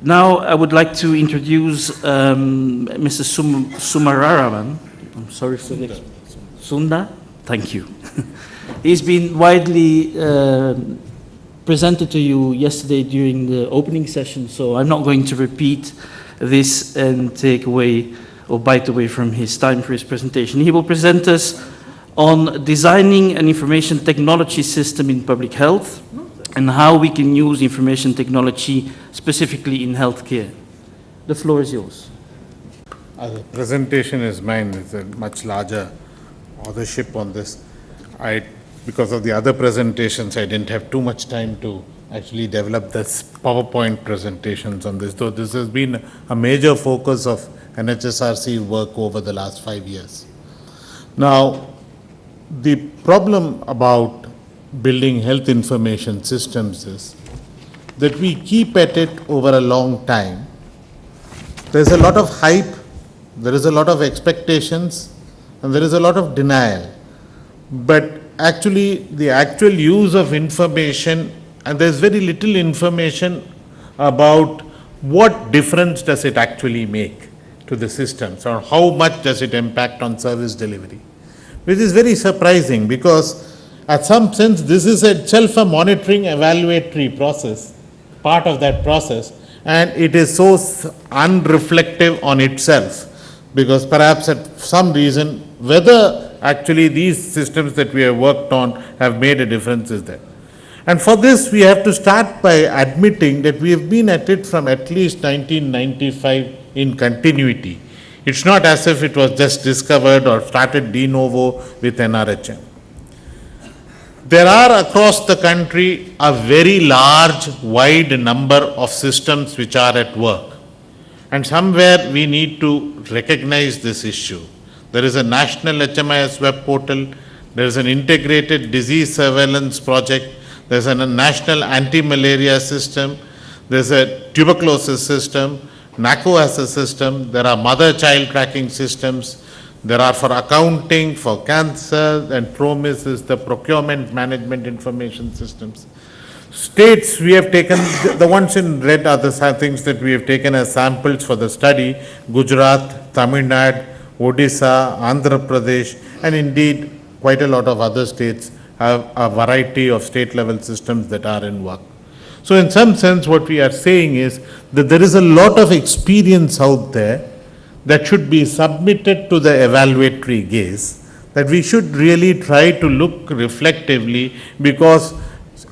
Now I would like to introduce Mr. Sumararaman. I'm sorry for the Sunda. Thank you. He's been widely presented to you yesterday during the opening session, so I'm not going to repeat this and take away or bite away from his time for his presentation. He will present us on designing an information technology system in public health and how we can use information technology specifically in healthcare. The floor is yours. The presentation is mine. It's a much larger authorship on this. Because of the other presentations, I didn't have too much time to actually develop this PowerPoint presentations on this, though this has been a major focus of NHSRC work over the last 5 years. Now, the problem about building health information systems is that we keep at it over a long time. There's a lot of hype, there is a lot of expectations, and there is a lot of denial. But actually, the actual use of information, and there's very little information about what difference does it actually make to the systems, or how much does it impact on service delivery, which is very surprising because at some sense this is itself a monitoring evaluatory process, part of that process, and it is so unreflective on itself because perhaps at some reason whether actually these systems that we have worked on have made a difference is there. And for this we have to start by admitting that we have been at it from at least 1995 in continuity. It's not as if it was just discovered or started de novo with NRHM. There are across the country a very large, wide number of systems which are at work. And somewhere we need to recognize this issue. There is a national HMIS web portal, there is an integrated disease surveillance project, there is a national anti-malaria system, there is a tuberculosis system, NACO has a system, there are mother-child tracking systems, there are for accounting, for cancer, and PROMIS is the procurement management information systems. States, we have taken, the ones in red are the things that we have taken as samples for the study, Gujarat, Tamil Nadu, Odisha, Andhra Pradesh, and indeed quite a lot of other states have a variety of state level systems that are in work. So in some sense what we are saying is that there is a lot of experience out there that should be submitted to the evaluatory gaze, that we should really try to look reflectively, because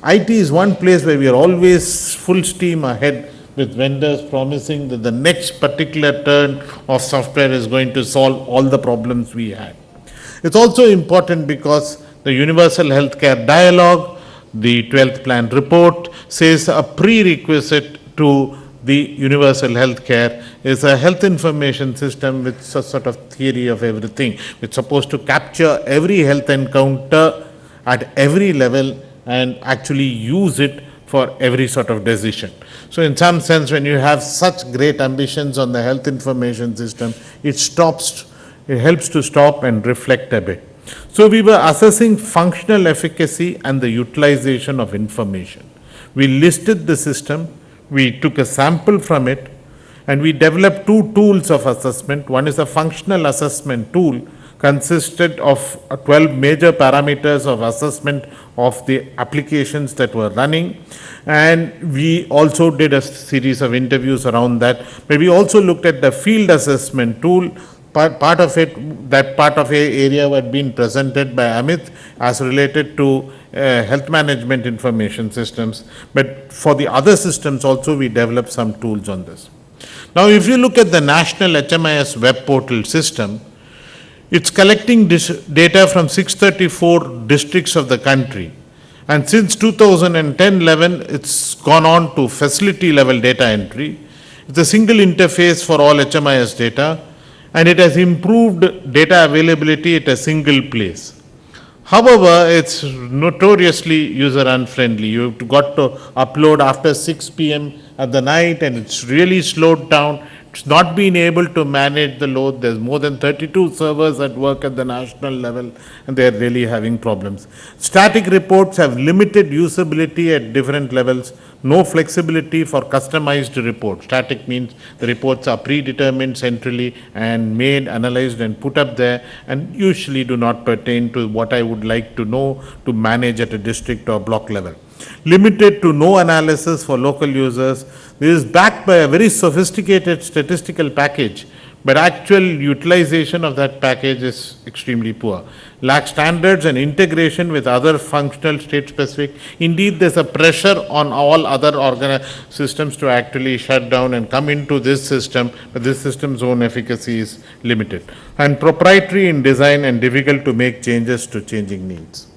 IT is one place where we are always full steam ahead with vendors promising that the next particular turn of software is going to solve all the problems we had. It's also important because the Universal Healthcare Dialogue, the 12th Plan Report says a prerequisite to the universal healthcare is a health information system with a sort of theory of everything. It's supposed to capture every health encounter at every level and actually use it for every sort of decision. So in some sense, when you have such great ambitions on the health information system, it helps to stop and reflect a bit. So we were assessing functional efficacy and the utilization of information. We listed the system, we took a sample from it, and we developed two tools of assessment. One is a functional assessment tool, consisted of 12 major parameters of assessment of the applications that were running, and we also did a series of interviews around that. But we also looked at the field assessment tool. Part of it, that part of a area had been presented by Amit as related to health management information systems, but for the other systems also we developed some tools on this. Now if you look at the national HMIS web portal system, it's collecting data from 634 districts of the country, and since 2010-11 it's gone on to facility level data entry. It's a single interface for all HMIS data, and it has improved data availability at a single place. However, it's notoriously user unfriendly. You've got to upload after 6 p.m. at the night, and it's really slowed down. not been able to manage the load. There's more than 32 servers at work at the national level, and they're really having problems. Static reports have limited usability at different levels, no flexibility for customized reports. Static means the reports are predetermined centrally and made, analyzed, and put up there, and usually do not pertain to what I would like to know to manage at a district or block level. Limited to no analysis for local users. This is backed by a very sophisticated statistical package, but actual utilization of that package is extremely poor. Lacks standards and integration with other functional state specific. Indeed, there's a pressure on all other systems to actually shut down and come into this system, but this system's own efficacy is limited. And proprietary in design and difficult to make changes to changing needs.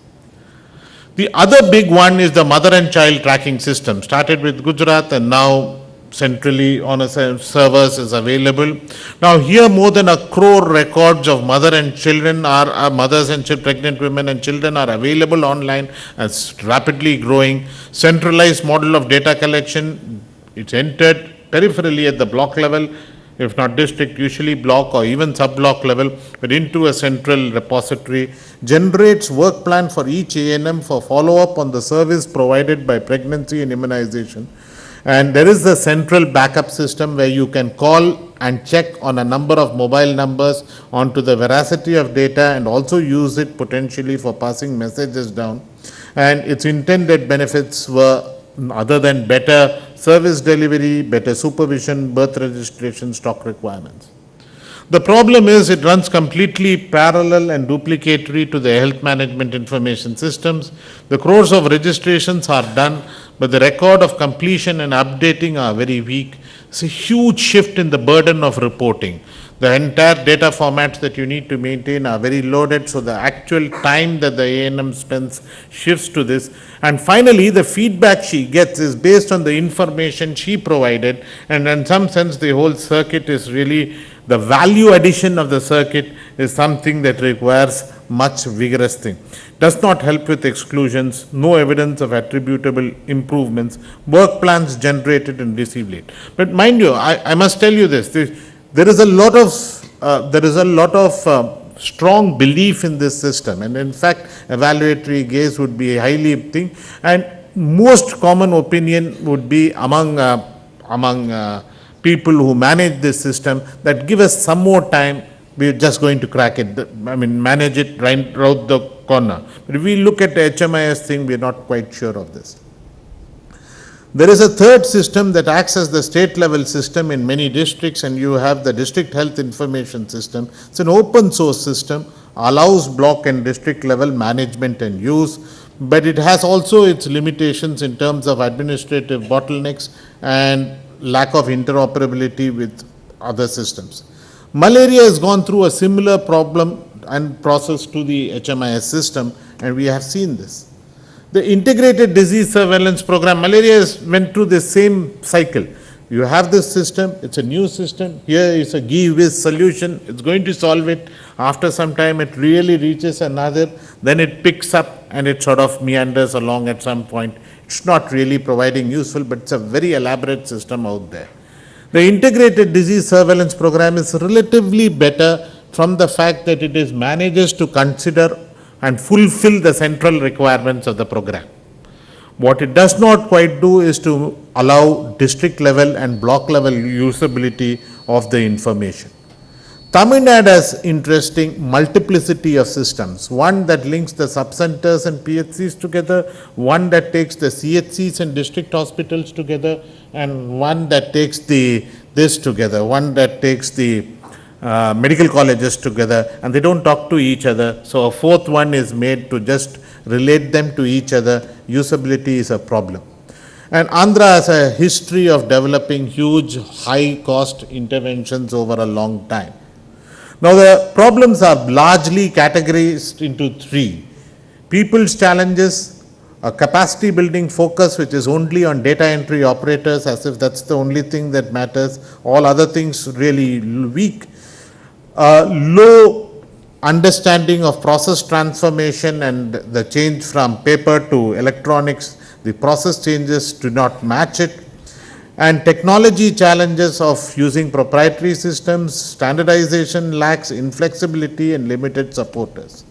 The other big one is the mother and child tracking system. Started with Gujarat and now centrally on a servers is available. Now here more than 1 crore records of mother and children are mothers and pregnant women and children are available online, as rapidly growing. Centralized model of data collection, it's entered peripherally at the block level, if not district, usually block or even sub-block level, but into a central repository, generates work plan for each A&M for follow-up on the service provided by pregnancy and immunization. And there is a central backup system where you can call and check on a number of mobile numbers onto the veracity of data and also use it potentially for passing messages down. And its intended benefits were other than better service delivery, better supervision, birth registration, stock requirements. The problem is it runs completely parallel and duplicatory to the health management information systems. The crores of registrations are done, but the record of completion and updating are very weak. It's a huge shift in the burden of reporting. The entire data formats that you need to maintain are very loaded, so the actual time that the A&M spends shifts to this. And finally, the feedback she gets is based on the information she provided, and in some sense, the whole circuit is really, the value addition of the circuit is something that requires much vigorous thing. Does not help with exclusions, no evidence of attributable improvements, work plans generated and received late. But mind you, I must tell you this, there is a lot of strong belief in this system, and in fact, evaluatory gaze would be highly thing, and most common opinion would be among people who manage this system that give us some more time, we're just going to crack it. Manage it right around the corner. But if we look at the HMIS thing, we're not quite sure of this. There is a third system that acts as the state level system in many districts, and you have the district health information system. It's an open source system, allows block and district level management and use, but it has also its limitations in terms of administrative bottlenecks and lack of interoperability with other systems. Malaria has gone through a similar problem and process to the HMIS system, and we have seen this. The integrated disease surveillance program, malaria went through the same cycle. You have this system, it's a new system, here is a gee-whiz solution, it's going to solve it. After some time it really reaches another, then it picks up and it sort of meanders along at some point. It's not really providing useful, but it's a very elaborate system out there. The integrated disease surveillance program is relatively better from the fact that it manages to consider and fulfill the central requirements of the program. What it does not quite do is to allow district level and block level usability of the information. Tamil Nadu has interesting multiplicity of systems. One that links the sub-centers and PHCs together, one that takes the CHCs and district hospitals together, and one that takes this together, one that takes the medical colleges together, and they don't talk to each other. So a fourth one is made to just relate them to each other. Usability is a problem. And Andhra has a history of developing huge high cost interventions over a long time. Now the problems are largely categorized into three. People's challenges, a capacity building focus which is only on data entry operators as if that's the only thing that matters, all other things really weak. Low understanding of process transformation and the change from paper to electronics, the process changes do not match it. And technology challenges of using proprietary systems, standardization lacks inflexibility and limited supporters.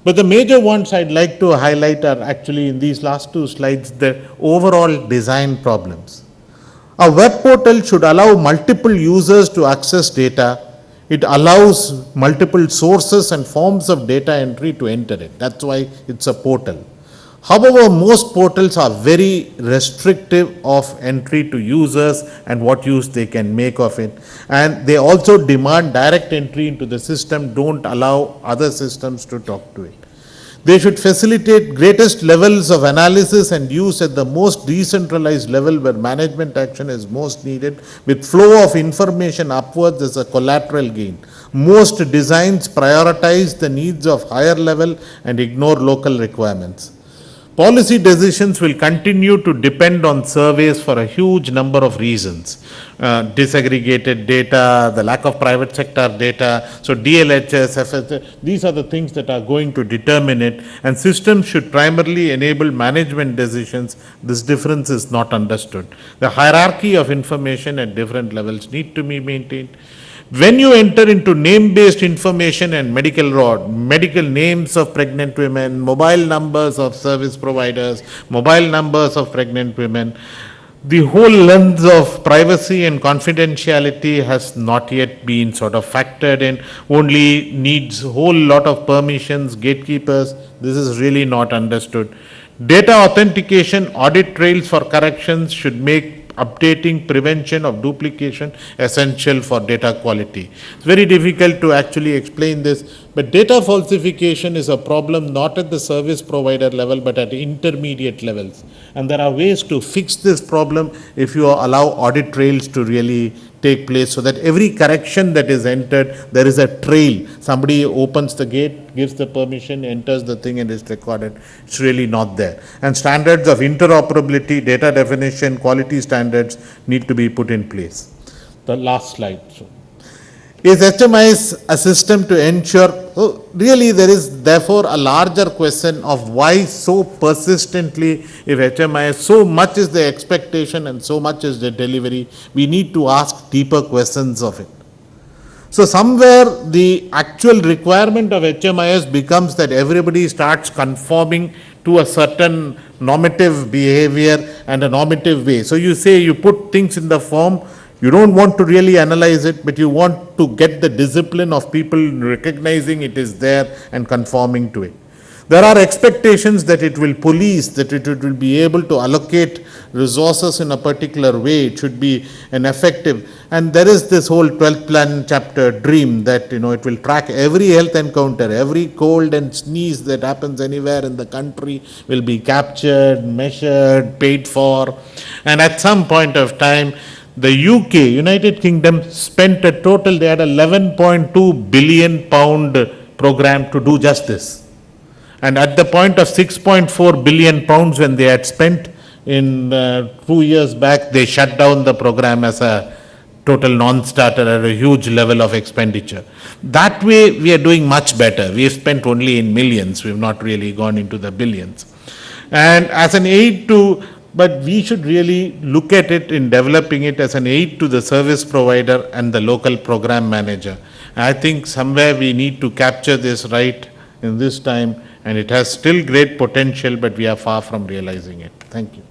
But the major ones I'd like to highlight are actually in these last two slides, the overall design problems. A web portal should allow multiple users to access data. It allows multiple sources and forms of data entry to enter it. That's why it's a portal. However, most portals are very restrictive of entry to users and what use they can make of it. And they also demand direct entry into the system, don't allow other systems to talk to it. They should facilitate greatest levels of analysis and use at the most decentralized level where management action is most needed, with flow of information upwards as a collateral gain. Most designs prioritize the needs of higher level and ignore local requirements. Policy decisions will continue to depend on surveys for a huge number of reasons. Disaggregated data, the lack of private sector data, so DLHS, FS, these are the things that are going to determine it, and systems should primarily enable management decisions. This difference is not understood. The hierarchy of information at different levels need to be maintained. When you enter into name-based information and medical names of pregnant women, mobile numbers of service providers, mobile numbers of pregnant women, the whole lens of privacy and confidentiality has not yet been sort of factored in, only needs a whole lot of permissions, gatekeepers. This is really not understood. Data authentication, audit trails for corrections should make updating, prevention of duplication essential for data quality. It's very difficult to actually explain this, but data falsification is a problem not at the service provider level but at intermediate levels. And there are ways to fix this problem if you allow audit trails to really take place, so that every correction that is entered, there is a trail. Somebody opens the gate, gives the permission, enters the thing and it's recorded. It's really not there. And standards of interoperability, data definition, quality standards need to be put in place. The last slide. Is HMIS a system to ensure? Really, there is therefore a larger question of why so persistently, if HMIS, so much is the expectation and so much is the delivery, we need to ask deeper questions of it. So somewhere the actual requirement of HMIS becomes that everybody starts conforming to a certain normative behavior and a normative way. So you say you put things in the form, you don't want to really analyze it, but you want to get the discipline of people recognizing it is there and conforming to it. There are expectations that it will police, that it will be able to allocate resources in a particular way, it should be an effective. And there is this whole 12th plan chapter dream that, it will track every health encounter, every cold and sneeze that happens anywhere in the country will be captured, measured, paid for. And at some point of time, the UK, United Kingdom, spent a total, they had a 11.2 billion pound program to do just this. And at the point of 6.4 billion pounds when they had spent in 2 years back, they shut down the program as a total non-starter at a huge level of expenditure. That way we are doing much better. We have spent only in millions, we have not really gone into the billions. And as an aid to, but we should really look at it in developing it as an aid to the service provider and the local program manager. I think somewhere we need to capture this right in this time, and it has still great potential, but we are far from realizing it. Thank you.